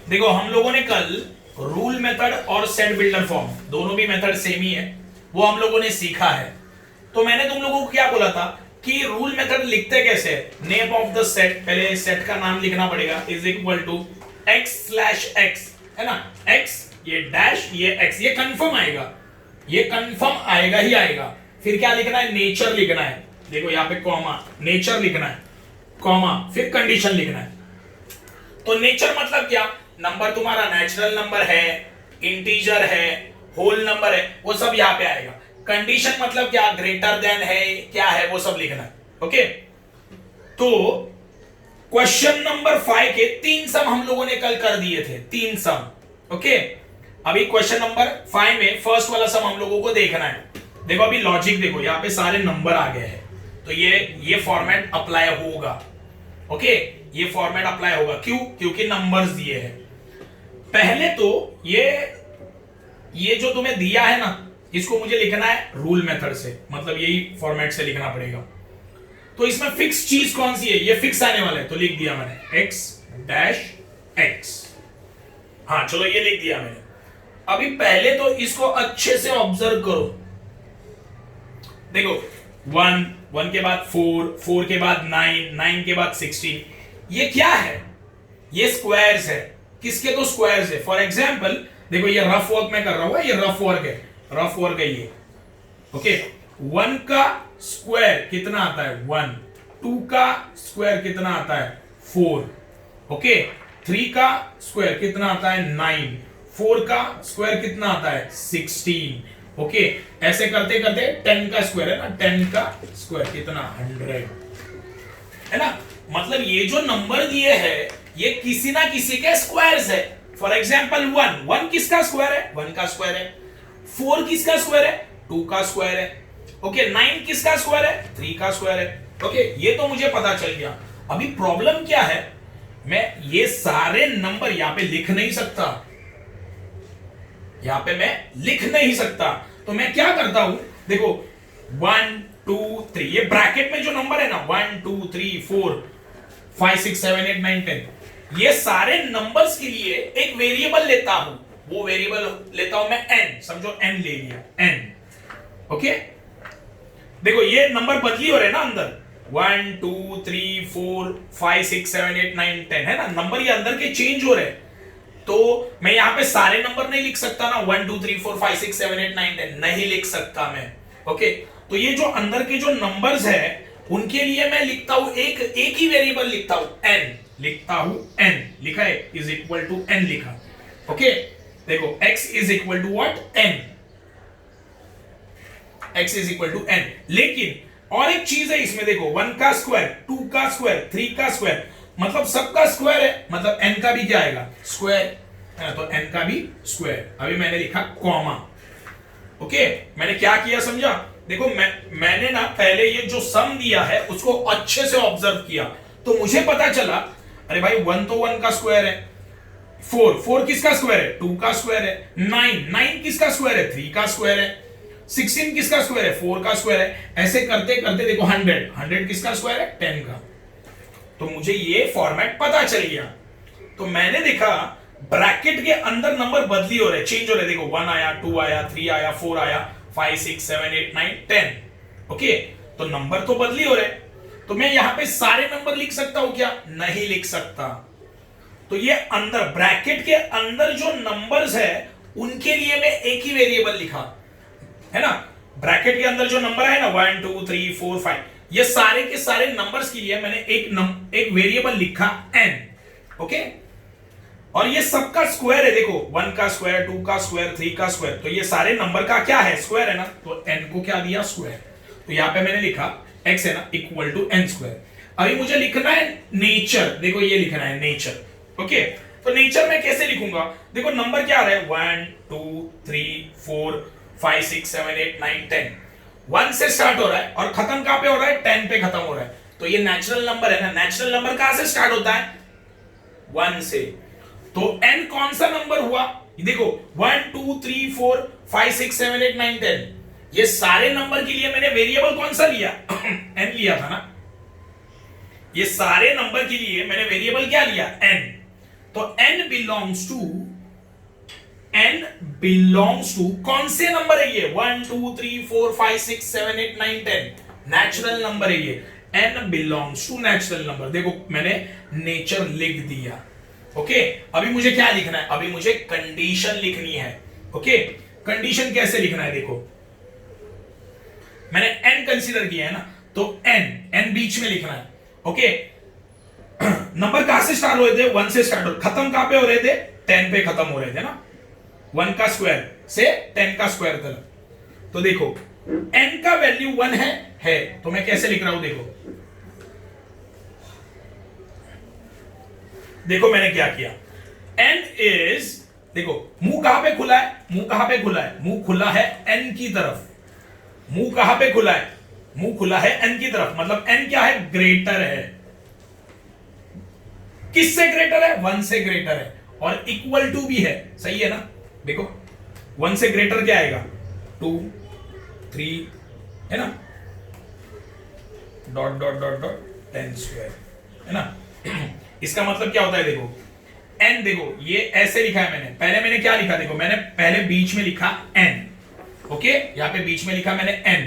देखो हम लोगों ने कल रूल मेथड और सेट बिल्डर फॉर्म दोनों भी मेथड सेम ही है, वो हम लोगों ने सीखा है। तो मैंने तुम लोगों को क्या बोला था कि रूल मेथड लिखते कैसे, नेम ऑफ द सेट, पहले सेट का नाम लिखना पड़ेगा, is equal to x slash x, है ना, x ये डैश ये x, ये कंफर्म आएगा, ये कंफर्म आएगा ही आएगा। फिर क्या लिखना है, नेचर लिखना है, देखो यहाँ पे कॉमा, नेचर लिखना है, कॉमा, फिर कंडीशन लिखना है। तो नेचर मतलब क्या, नंबर तुम्हारा नेचुरल नंबर है, इंटीजर है, होल नंबर है, वो सब यहां पे आएगा। कंडीशन मतलब क्या, ग्रेटर देन है, क्या है, वो सब लिखना है। ओके, तो क्वेश्चन नंबर 5 के 3 सम हम लोगों ने कल कर दिए थे, 3 सम। ओके, अभी क्वेश्चन नंबर 5 में फर्स्ट वाला सम हम लोगों को देखना है। देखो अभी लॉजिक देखो, यहां पे सारे नंबर आ गए हैं, तो ये फॉर्मेट अप्लाई होगा। ओके, ये फॉर्मेट अप्लाई होगा, क्यों, क्योंकि नंबर्स दिए हैं। पहले तो ये जो तुम्हें दिया है ना, इसको मुझे लिखना है रूल मेथड से, मतलब यही फॉर्मेट से लिखना पड़ेगा। तो इसमें फिक्स चीज कौन सी है, ये फिक्स आने वाला है, तो लिख दिया मैंने x डैश x। हाँ चलो ये लिख दिया मैंने। अभी पहले तो इसको अच्छे से ऑब्जर्व करो, देखो 1, 1 के बाद 4, 4 के बाद 9, 9 के बाद 16, ये क्या है, ये स्क्वायर्स है। किसके, तो स्क्वायर्स है। फॉर एग्जाम्पल देखो ये रफ वर्क में कर रहा हूं, ये रफ वर्क है, रफ वर्क है ये। ओके, 1 का स्क्वायर कितना आता है 1, 2 का स्क्वायर कितना आता है 4, ओके, 3 का स्क्वायर कितना आता है 9, 4 का स्क्वायर कितना आता है 16। ओके, ऐसे करते करते 10 का स्क्वायर है ना, 10 का स्क्वायर कितना 100, है ना। मतलब ये जो नंबर दिए हैं ये किसी ना किसी के स्क्वायर्स है। फॉर एग्जांपल 1, 1 किसका स्क्वायर है, 1 का स्क्वायर है। 4 किसका स्क्वायर है, 2 का स्क्वायर है। ओके, 9 किसका स्क्वायर है, 3 का स्क्वायर है। ओके, ये तो मुझे पता चल गया। अभी प्रॉब्लम क्या है, मैं ये सारे नंबर यहां पे लिख नहीं सकता, यहां पे मैं लिख नहीं सकता। तो मैं क्या करता हूं, देखो 1 2 3, ये ब्रैकेट में जो नंबर है ना 1 2 3 4 5 6 7 8 9 10, ये सारे नंबर्स के लिए एक वेरिएबल लेता हूं। वो वेरिएबल लेता हूं मैं n, समझो n ले लिया, n। ओके, देखो ये नंबर बदली हो रहे हैं ना अंदर, 1 2 3 4 5 6 7 8 9 10, है ना, नंबर ये अंदर के चेंज हो रहे हैं। तो मैं यहां पे सारे नंबर नहीं लिख सकता ना, 1 2 3 4 5 6 7 8 9 10 नहीं लिख सकता मैं। ओके, तो ये जो अंदर के जो नंबर्स है उनके लिए मैं लिखता हूं एक ही वेरिएबल लिखता हूं, n लिखता हूं, n लिखा है, इज इक्वल टू n लिखा। ओके, देखो x is equal to what, n, x is equal to n। लेकिन और एक चीज है इसमें, देखो 1 का स्क्वायर, 2 का स्क्वायर, 3 का स्क्वायर, मतलब सबका स्क्वायर है, मतलब n का भी क्या आएगा, स्क्वायर, तो n का भी स्क्वायर। अभी मैंने लिखा कॉमा। ओके, मैंने क्या किया समझा, देखो मैंने ना पहले ये जो सम दिया है उसको अच्छे से ऑब्जर्व किया, तो मुझे पता चला अरे भाई 1 तो 1 का स्क्वायर है, 4 किसका स्क्वायर है, 2 का स्क्वायर है, 9 किसका स्क्वायर है, 3 का स्क्वायर है, 16 किसका स्क्वायर है, 4 का स्क्वायर है। ऐसे करते करते देखो 100 किसका स्क्वायर है, 10 का। तो मुझे ये फॉर्मेट पता चल गया। तो मैंने देखा ब्रैकेट के अंदर नंबर बदली हो रहे, चेंज हो रहे, देखो 1 आया, 2 आया, 3 आया, 4 आया, 5 6 7 8 9 10। ओके, तो नंबर तो बदली हो रहे, तो मैं यहां पे सारे नंबर लिख सकता हूं क्या, नहीं लिख सकता। तो ये अंदर ब्रैकेट के अंदर जो नंबर्स है उनके लिए मैं एक ही वेरिएबल लिखा, है ना। ब्रैकेट के अंदर जो नंबर है ना 1 2 3 4 5, ये सारे के सारे नंबर्स के लिए मैंने एक वेरिएबल लिखा n। ओके, और ये सबका स्क्वायर है, देखो 1 का स्क्वायर, 2 का स्क्वायर, 3 का स्क्वायर, तो ये सारे नंबर का क्या है, स्क्वायर है ना, तो n को क्या दिया, स्क्वायर। तो यहां पे मैंने लिखा x है ना इक्वल टू n स्क्वायर। अभी मुझे लिखना है नेचर, देखो ये लिखना है नेचर। ओके, तो नेचर में कैसे लिखूंगा, देखो नंबर क्या आ रहा है 1 2 3 4 5 6 7 8 9 10, 1 से स्टार्ट हो रहा है और खत्म कहां पे हो रहा है, 10 पे खत्म हो रहा है। तो ये नेचुरल नंबर है ना, नेचुरल नंबर कहां से स्टार्ट होता है, 1 से। तो n कौन सा नंबर हुआ, देखो 1 2 3 4 5 6 7 8 9 10, ये सारे नंबर के लिए मैंने वेरिएबल कौन सा लिया n लिया था ना, ये सारे नंबर के लिए मैंने वेरिएबल क्या लिया, n। तो n बिलोंग्स टू कौन से नंबर है ये? 1 2 3 4 5 6 7 8 9 10 नेचुरल नंबर है ये। n belongs to natural number. देखो मैंने नेचर लिख दिया। ओके, अभी मुझे क्या लिखना है? अभी मुझे कंडीशन लिखनी है। ओके, कंडीशन कैसे लिखना है? देखो मैंने n कंसीडर किया है ना, तो n बीच में लिखना है। ओके, नंबर कहां से स्टार्ट हो रहे थे? 1 से स्टार्ट हो, खत्म कहां पे हो रहे थे? 10 पे खत्म हो रहे थे ना। 1 का स्क्वायर से 10 का स्क्वायर तक। तो देखो n का वैल्यू 1 है तो मैं कैसे लिख रहा हूं? देखो मैंने क्या किया। n इज, देखो मुंह कहां पे खुला है? मुंह कहां पे खुला है? मुंह खुला है n की तरफ। मुंह कहां पे खुला है? मुंह खुला है n की तरफ, मतलब n क्या है? ग्रेटर है। किससे ग्रेटर है? 1 से ग्रेटर है, और इक्वल टू भी है। सही है ना? देखो 1 से ग्रेटर क्या आएगा? 2 3 है ना, dot dot dot dot 10 square है ना। इसका मतलब क्या होता है? देखो n, देखो ये ऐसे लिखा है मैंने। पहले मैंने क्या लिखा? देखो मैंने पहले बीच में लिखा n। ओके, यहां पे बीच में लिखा मैंने n,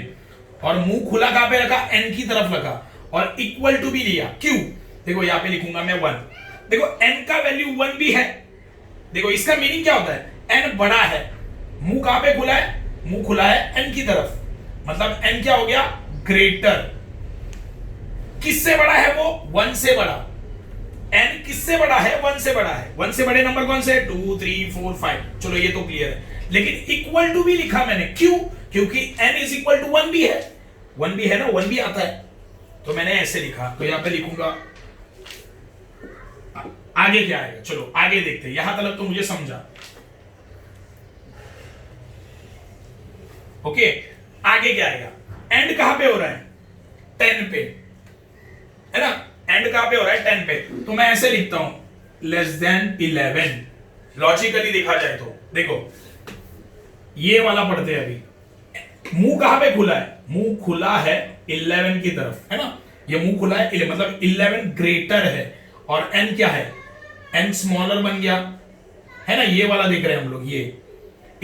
और मुंह खुला कहां पे रखा? n की तरफ रखा, और इक्वल टू भी लिया। क्यों? देखो यहां पे लिखूंगा मैं 1। देखो n का वैल्यू 1 भी है। देखो इसका मीनिंग क्या होता है? n बड़ा है। मुंह कहां पे खुला है? मुंह खुला है n की तरफ, मतलब n क्या हो गया? ग्रेटर। किससे बड़ा है वो? 1 से बड़ा। n किससे बड़ा है? 1 से बड़ा है। 1 से बड़े नंबर कौन से? 2 3 4 5। चलो ये तो क्लियर है, लेकिन इक्वल टू भी लिखा मैंने। क्यों? क्योंकि n इज इक्वल टू 1 भी है। 1 भी है ना, 1 भी आता है, तो मैंने ऐसे लिखा। तो यहां पे लिखूंगा, आगे क्या आएगा? चलो आगे देखते हैं। यहां तक तो मुझे समझा। ओके, आगे क्या आएगा? एंड कहां पे हो रहा है? 10 पे है ना। एंड कहां पे हो रहा है? 10 पे। तो मैं ऐसे लिखता हूं लेस देन 11। लॉजिकली देखा जाए तो देखो ये वाला पढ़ते हैं अभी। मुंह कहां पे खुला है? मुंह खुला है 11 की तरफ, है ना। ये मुंह खुला है 11, मतलब 11 ग्रेटर है, और n क्या है? n स्मॉलर बन गया, है ना। ये वाला देख रहे हैं हम लोग। ये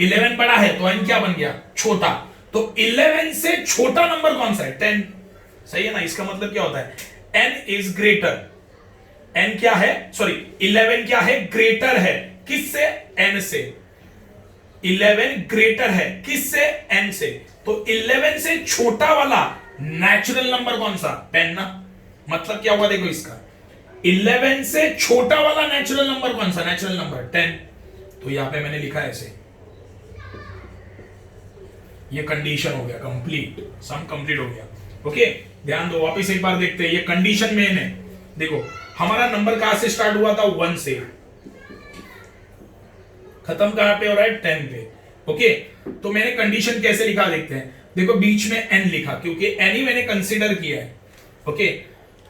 11 बड़ा है तो n क्या बन गया? छोटा। तो 11 से छोटा नंबर कौन सा है? 10। सही है ना। इसका मतलब क्या होता है? n is greater. n क्या है? सॉरी, 11 क्या है? ग्रेटर है। किससे? n से। 11 ग्रेटर है किससे? n से। तो 11 से छोटा वाला नेचुरल नंबर कौन सा? 10 ना। मतलब क्या हुआ? देखो इसका 11 से छोटा वाला नेचुरल नंबर कौन सा? Natural number 10। तो यहां पे मैंने लिखा ऐसे। ये कंडीशन हो गया कंप्लीट, सम कंप्लीट हो गया। ओके, ध्यान दो, वापस एक बार देखते हैं। ये कंडीशन मेन है। देखो हमारा नंबर कहां से स्टार्ट हुआ था? 1 से, खत्म कहां पे हो रहा है? 10 पे। ओके, तो मैंने कंडीशन कैसे लिखा देखते हैं। देखो बीच में n लिखा, क्योंकि n ही मैंने कंसीडर किया है। ओके,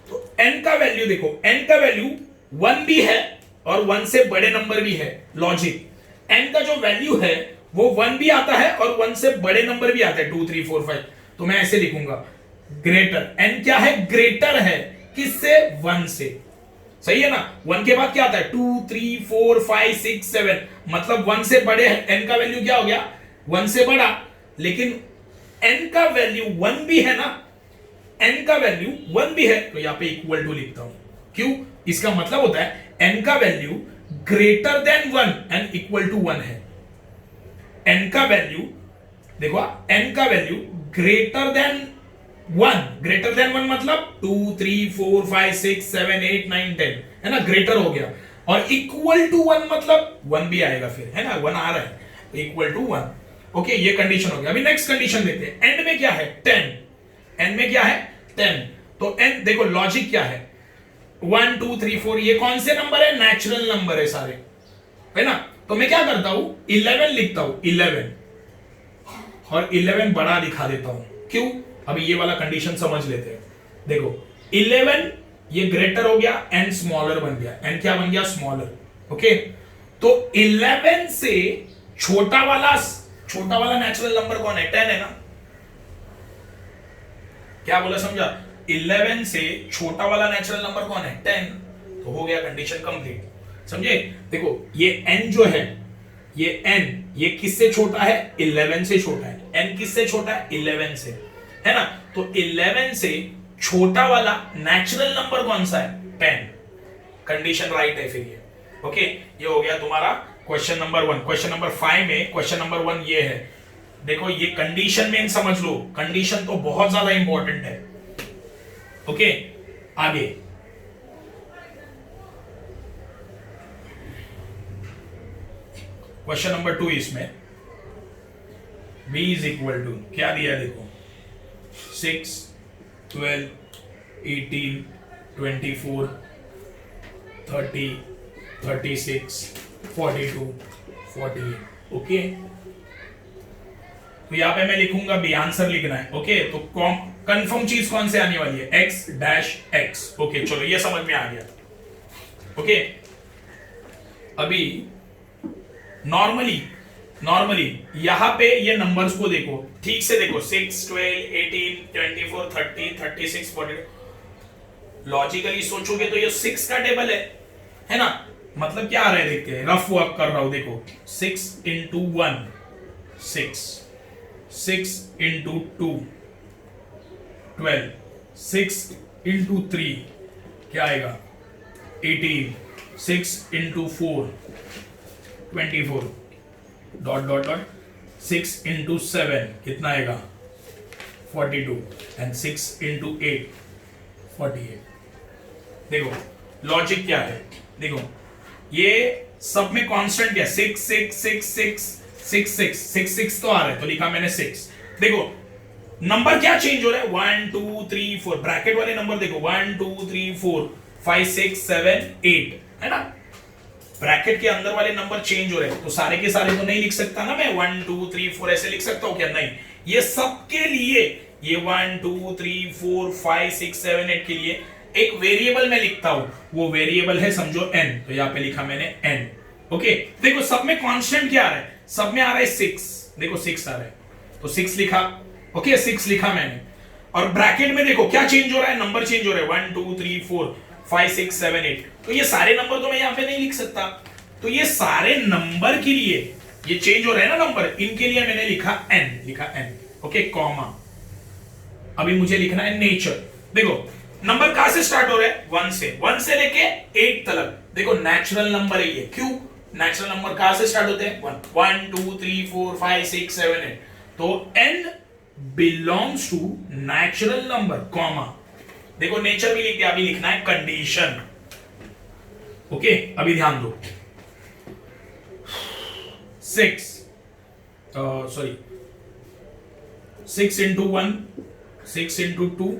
तो n का वैल्यू देखो, n का वैल्यू 1 भी है और 1 से बड़े नंबर भी है। लॉजिक, n का जो वैल्यू है वो 1 भी आता है और 1 से बड़े नंबर भी आते हैं, 2 3 4 5। तो मैं ऐसे लिखूंगा ग्रेटर। n क्या है? ग्रेटर है किससे? 1 से। सही है ना। 1 के बाद क्या आता है? 2 3 4 5 6 7, मतलब 1 से बड़े है। n का वैल्यू क्या हो गया? 1 से बड़ा। लेकिन n का वैल्यू 1 भी है ना, n का वैल्यू 1 भी है, तो यहां पे इक्वल टू लिखता हूं। क्यों? इसका मतलब होता है n का value greater than 1 and equal to 1 है। n का वैल्यू देखो, n का value greater than 1। Greater than 1 मतलब 2 3 4 5 6 7 8 9 10, है ना। ग्रेटर हो गया। और इक्वल टू 1 मतलब 1 भी आएगा फिर, है ना। 1 आ रहा है, इक्वल टू 1। ओके, ये कंडीशन हो गया। अभी नेक्स्ट कंडीशन देखते हैं। एंड में क्या है? 10। एंड में क्या है? 10। तो एंड देखो लॉजिक क्या है? 1 2 3 4, ये कौन से नंबर है? नेचुरल नंबर है सारे, है ना। तो मैं क्या करता हूं? 11 लिखता हूं, 11, और 11 बड़ा दिखा देता हूं। क्यों? अभी ये वाला कंडीशन समझ लेते हैं। देखो 11 ये ग्रेटर हो गया, n स्मॉलर बन गया। n क्या बन गया? स्मॉलर। ओके, तो 11 से छोटा वाला नेचुरल नंबर कौन है? 10 है ना। क्या बोला, समझा? 11 से छोटा वाला नेचुरल नंबर कौन है? 10। तो हो गया कंडीशन कंप्लीट। समझे? देखो ये n जो है, ये n, ये किससे छोटा है? 11 से छोटा है। n किससे छोटा है? 11 से, है ना? तो 11 से छोटा वाला नेचुरल नंबर कौन सा है? 10। कंडीशन राइट है फिर ये। ओके, ये हो गया तुम्हारा क्वेश्चन नंबर 1। क्वेश्चन नंबर 5 में क्वेश्चन नंबर 1 ये है, देखो ये कंडीशन में समझ लो, कंडीशन तो बहुत ज्यादा इंपॉर्टेंट है। ओके, आगे क्वेश्चन नंबर 2 इसमें b इज इक्वल टू क्या दिया? देखो 6, 12, 18, 24, 30, 36, 42, 48। ओके, तो यहां पे मैं लिखूंगा बी, आंसर लिखना है। ओके, तो कंफर्म चीज कौन से आने वाली है? x dash x। ओके, चलो ये समझ में आ गया। ओके, अभी नॉर्मली यहां पे ये नंबर्स को देखो, ठीक से देखो, 6, 12, 18, 24, 30, 36, 42। लॉजिकली सोचोगे तो ये 6 का टेबल है ना? मतलब क्या आ रहा है देखते हैं, रफ वर्क कर रहा हूं। देखो 6 इंटू 1 6, 6 इंटू 2 12, 6 इंटू 3 क्या आएगा? 18, 6 into 4 24, dot dot dot, 6 into 7 कितना आएगा? 42, एंड 6 इंटू 8 48। देखो लॉजिक क्या है, देखो ये सब में कांस्टेंट क्या? 6 6 6 6 6 6 6 6 तो आ रहा है, तो लिखा मैंने 6। देखो नंबर क्या चेंज हो रहा है? 1 2 3 4, ब्रैकेट वाले नंबर देखो, 1 2 3 4 5 6 7 8, है ना? ब्रैकेट के अंदर वाले नंबर चेंज हो रहे हैं, तो सारे के सारे तो नहीं लिख सकता ना मैं, 1 2 3 4 ऐसे लिख सकता हूं क्या? नहीं, ये सबके लिए, ये 1 2 3 4 5 6 7 8 के लिए एक वेरिएबल में लिखता हूं, वो वेरिएबल है समझो n, तो यहां पे लिखा मैंने n। ओके, देखो सब में कांस्टेंट क्या आ रहा है? सब में आ रहा है 6, देखो 6 आ रहा है, तो 6 लिखा। ओके, 6 लिखा मैंने। और ब्रैकेट में देखो क्या चेंज हो रहा है? नंबर चेंज हो रहा है, 1 2 3 4 5 6 7 8। तो ये सारे नंबर तो मैं यहां पे नहीं लिख सकता, तो ये सारे नंबर के लिए ये चेंज हो रहे हैं ना नंबर, इनके लिए मैंने लिखा n, लिखा n। Okay, comma. अभी मुझे लिखना है नेचर। देखो नंबर कहां से स्टार्ट हो रहा है? 1 से लेके 8 तक। देखो नेचुरल नंबर है ये। क्यों? नेचुरल नंबर कहां से स्टार्ट होते हैं? 1 2 3 4 5 6 7 8। तो n belongs to natural number, comma. देखो नेचर भी लिख दिया, अभी लिखना है कंडीशन। ओके, अभी ध्यान दो, 6 into 1 6 into 2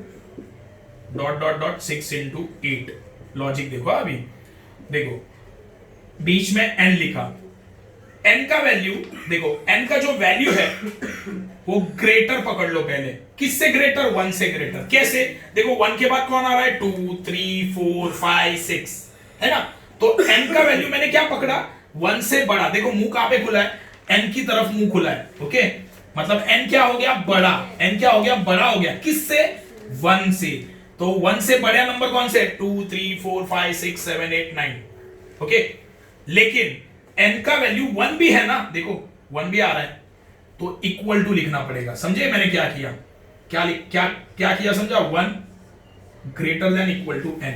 dot dot dot 6 into 8। Logic देखो, अभी देखो बीच में n लिखा, n का वैल्यू देखो, n का जो वैल्यू है वो ग्रेटर पकड़ लो पहले। किससे ग्रेटर? 1 से ग्रेटर। कैसे? देखो 1 के बाद कौन आ रहा है? 2 3 4 5 6, है ना? तो n का वैल्यू मैंने क्या पकड़ा? 1 से बड़ा। देखो मुंह कहां पे खुला है? n की तरफ मुंह खुला है। ओके, मतलब n क्या हो गया? बड़ा। n क्या हो गया? बड़ा हो गया। किससे? 1 से। तो 1 से बड़ा नंबर कौन से? 2 3 4 5 6 7 8 9। ओके, लेकिन n का वैल्यू 1 भी है ना, देखो 1 भी आ रहा है, तो इक्वल टू लिखना पड़ेगा। समझे मैंने क्या किया? क्या किया समझा? 1 greater than equal to n।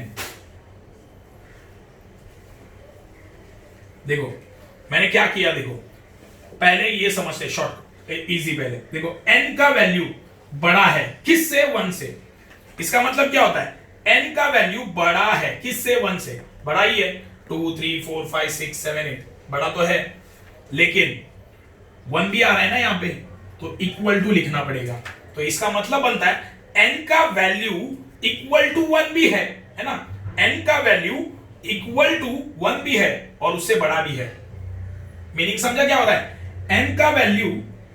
देखो मैंने क्या किया, देखो पहले ये समझते, शॉर्ट इजी। पहले देखो n का वैल्यू बड़ा है, किससे? 1 से। इसका मतलब क्या होता है? n का वैल्यू बड़ा है, किससे? 1 से। बड़ा ही है, 2 3 4 5 6 7 8, बड़ा तो है, लेकिन 1 भी आ रहा है ना यहाँ पे, तो इक्वल टू लिखना पड़ेगा। तो इसका मतलब बनता है n का वैल्यू इक्वल टू 1 भी है ना? n का वैल्यू इक्वल टू 1 भी है और उससे बड़ा भी है। मीनिंग समझा क्या हो रहा है? n का वैल्यू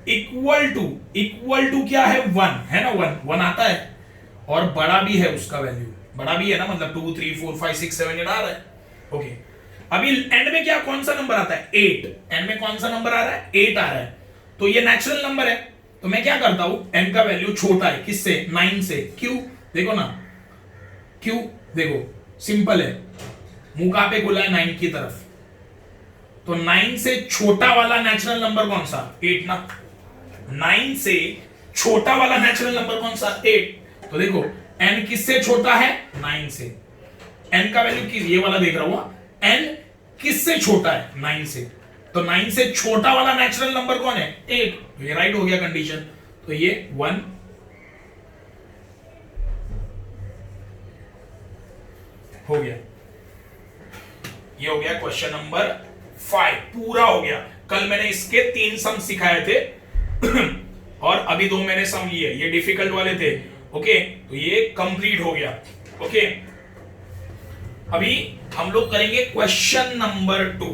इक्वल टू क्या है? 1 है ना? 1 आता है, और बड़ा भी है, उसका वैल्यू बड़ा भी है ना, मतलब 2 3 4 5 6 7 8 आ रहा है। ओके, अभी एंड में क्या, कौन सा नंबर आता है? 8। एंड में कौन सा नंबर आ रहा है? 8 आ रहा है। तो ये नेचुरल नंबर है, तो मैं क्या करता हूं, n का वैल्यू छोटा है, किससे? 9 से। क्यों? देखो ना, क्यों? देखो सिंपल है, मुंह कहां पे खुला है? 9 की तरफ। तो 9 से छोटा वाला नेचुरल नंबर कौन सा? 8 ना। 9 से छोटा वाला नेचुरल नंबर कौन सा? 8। तो देखो n किससे छोटा है? 9 से। n का वैल्यू किस, ये वाला देख रहा हूं, n किससे छोटा है? 9 से। तो 9 से छोटा वाला नेचुरल नंबर कौन है? 8। तो ये राइट हो गया कंडीशन। तो ये 1 हो गया। ये हो गया क्वेश्चन नंबर 5, पूरा हो गया। कल मैंने इसके 3 सम सिखाए थे और अभी 2 मैंने सम ये डिफिकल्ट वाले थे। ओके, तो ये कंप्लीट हो गया। ओके, अभी हम लोग करेंगे क्वेश्चन नंबर 2।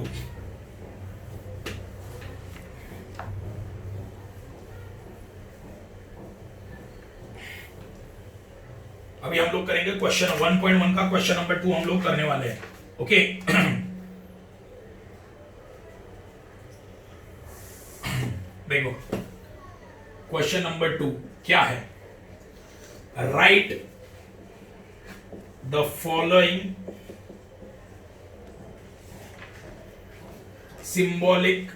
अभी हम लोग करेंगे क्वेश्चन 1.1 का क्वेश्चन नंबर 2 हम लोग करने वाले हैं। ओके देखो क्वेश्चन नंबर 2 क्या है? Right the following symbolic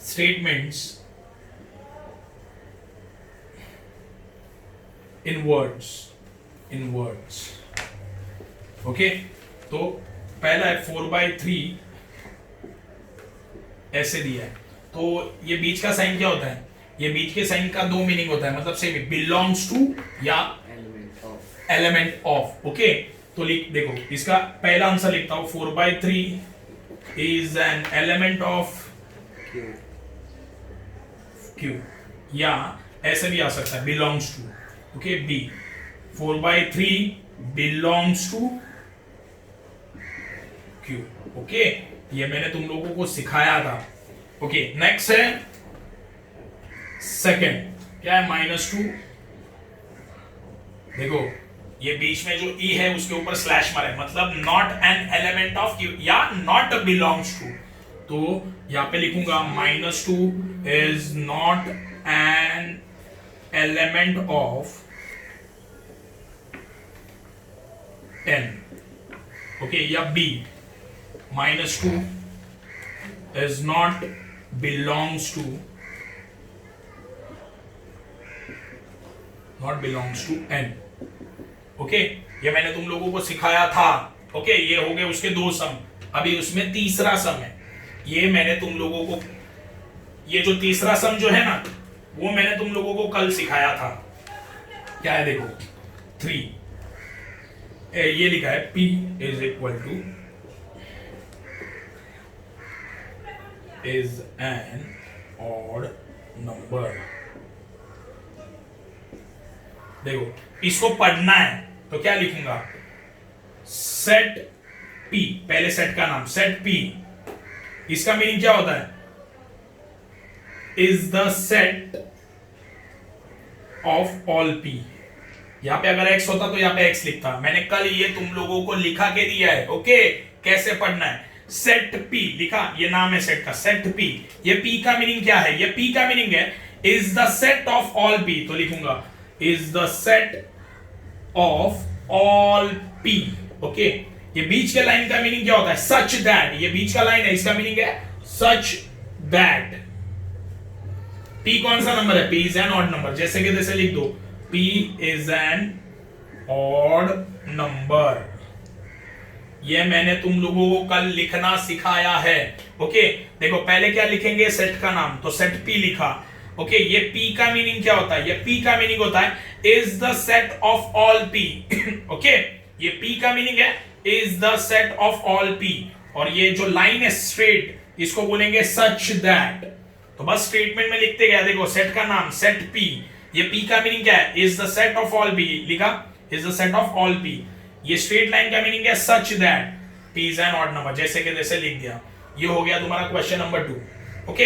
statements in words. Okay, तो पहला है 4/3 ऐसे दिया है। तो ये बीच का साइन क्या होता है? ये बीच के साइन का 2 मीनिंग होता है, मतलब सेम बिलोंग्स टू या एलिमेंट ऑफ। ओके, तो लिख देखो, इसका पहला आंसर लिखता हूं, 4/3 is an element of Q, या ऐसे भी आ सकता है belongs to. Okay, B 4/3 belongs to Q। Okay, ये मैंने तुम लोगों को सिखाया था। ओके, नेक्स्ट है सेकंड, क्या है? -2। देखो ये बीच में जो E है उसके ऊपर स्लैश मारे, मतलब not an element of Q या नॉट बिलोंग्स टू। तो यहां पे लिखूंगा -2 is not an element of n। Okay, या B -2 is not belongs to n। Okay, ये मैंने तुम लोगों को सिखाया था। ओके, ये हो गए उसके 2 सम। अभी उसमें तीसरा सम है, ये मैंने तुम लोगों को, ये जो तीसरा सम जो है ना, वो मैंने तुम लोगों को कल सिखाया था। क्या है? देखो 3, ये लिखा है P is equal to is an odd number। देखो इसको पढ़ना है तो क्या लिखूंगा? सेट P, पहले सेट का नाम सेट P, इसका मीनिंग क्या होता है? Is the set of all P। यहां पे अगर x होता तो यहां पे x लिखता। मैंने कल ये तुम लोगों को लिखा के दिया है। ओके, कैसे पढ़ना है? सेट P लिखा, ये नाम है सेट का, सेट P। ये P का मीनिंग क्या है? ये P का मीनिंग है is the set of all P। तो लिखूंगा is the set of all P। Okay, ये बीच के लाइन का मीनिंग क्या होता है? Such that. ये बीच का लाइन है, इसका मीनिंग है सच दैट। P कौन सा नंबर है? P is an odd number. जैसे कि जैसे लिख दो, P is an odd number. ये मैंने तुम लोगों को कल लिखना सिखाया है। ओके, देखो पहले क्या लिखेंगे? सेट का नाम, तो सेट P लिखा। ओके, ये P का मीनिंग क्या होता है? ये P का मीनिंग होता है is the set of all P। Okay, ये P का मीनिंग है is the set of all P। और ये जो लाइन है स्ट्रेट, इसको बोलेंगे सच दैट। तो बस स्टेटमेंट में लिखते गया। देखो सेट का नाम सेट P, ये P का मीनिंग क्या है? Is the set of all P लिखा, is the set of all P। ये स्ट्रेट लाइन का मीनिंग है such that P is an odd number. जैसे कि जैसे लिख दिया। ये हो गया तुम्हारा क्वेश्चन नंबर 2। ओके,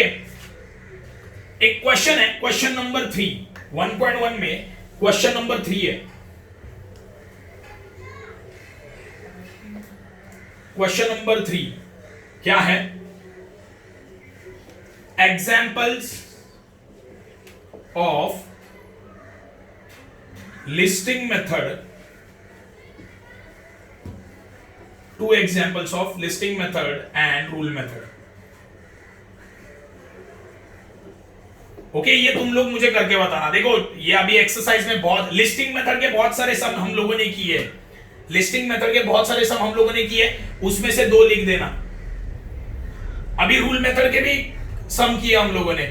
एक क्वेश्चन है क्वेश्चन नंबर 3, 1.1 में क्वेश्चन नंबर 3 है। क्वेश्चन नंबर 3 क्या है? Examples of listing method 2 examples of listing method and rule method. Okay ये तुम लोग मुझे करके बताना। देखो ये अभी एक्सरसाइज में बहुत लिस्टिंग मेथड के बहुत सारे सम हम लोगों ने किए, लिस्टिंग मेथड के बहुत सारे सम हम लोगों ने किए, उसमें से 2 लिख देना। अभी रूल मेथड के भी सम किए हम लोगों ने,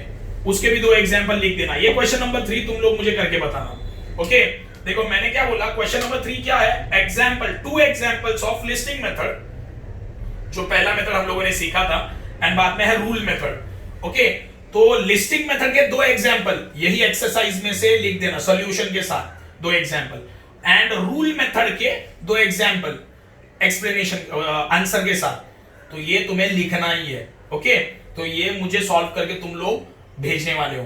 उसके भी 2 एग्जांपल लिख देना। ये क्वेश्चन नंबर 3 तुम लोग मुझे करके बताना। ओके देखो मैंने क्या बोला, क्वेश्चन नंबर 3 क्या है, example 2 examples of listing method, जो पहला मेथड हम लोगों ने सीखा था, एंड बाद में है रूल मेथड। ओके तो लिस्टिंग मेथड के 2 एग्जांपल यही एक्सरसाइज में से लिख देना सॉल्यूशन के साथ 2 एग्जांपल, एंड रूल मेथड के 2 एग्जांपल एक्सप्लेनेशन आंसर के साथ। तो ये तुम्हें लिखना ही है। ओके तो ये मुझे सॉल्व करके तुम लोग भेजने वाले हो।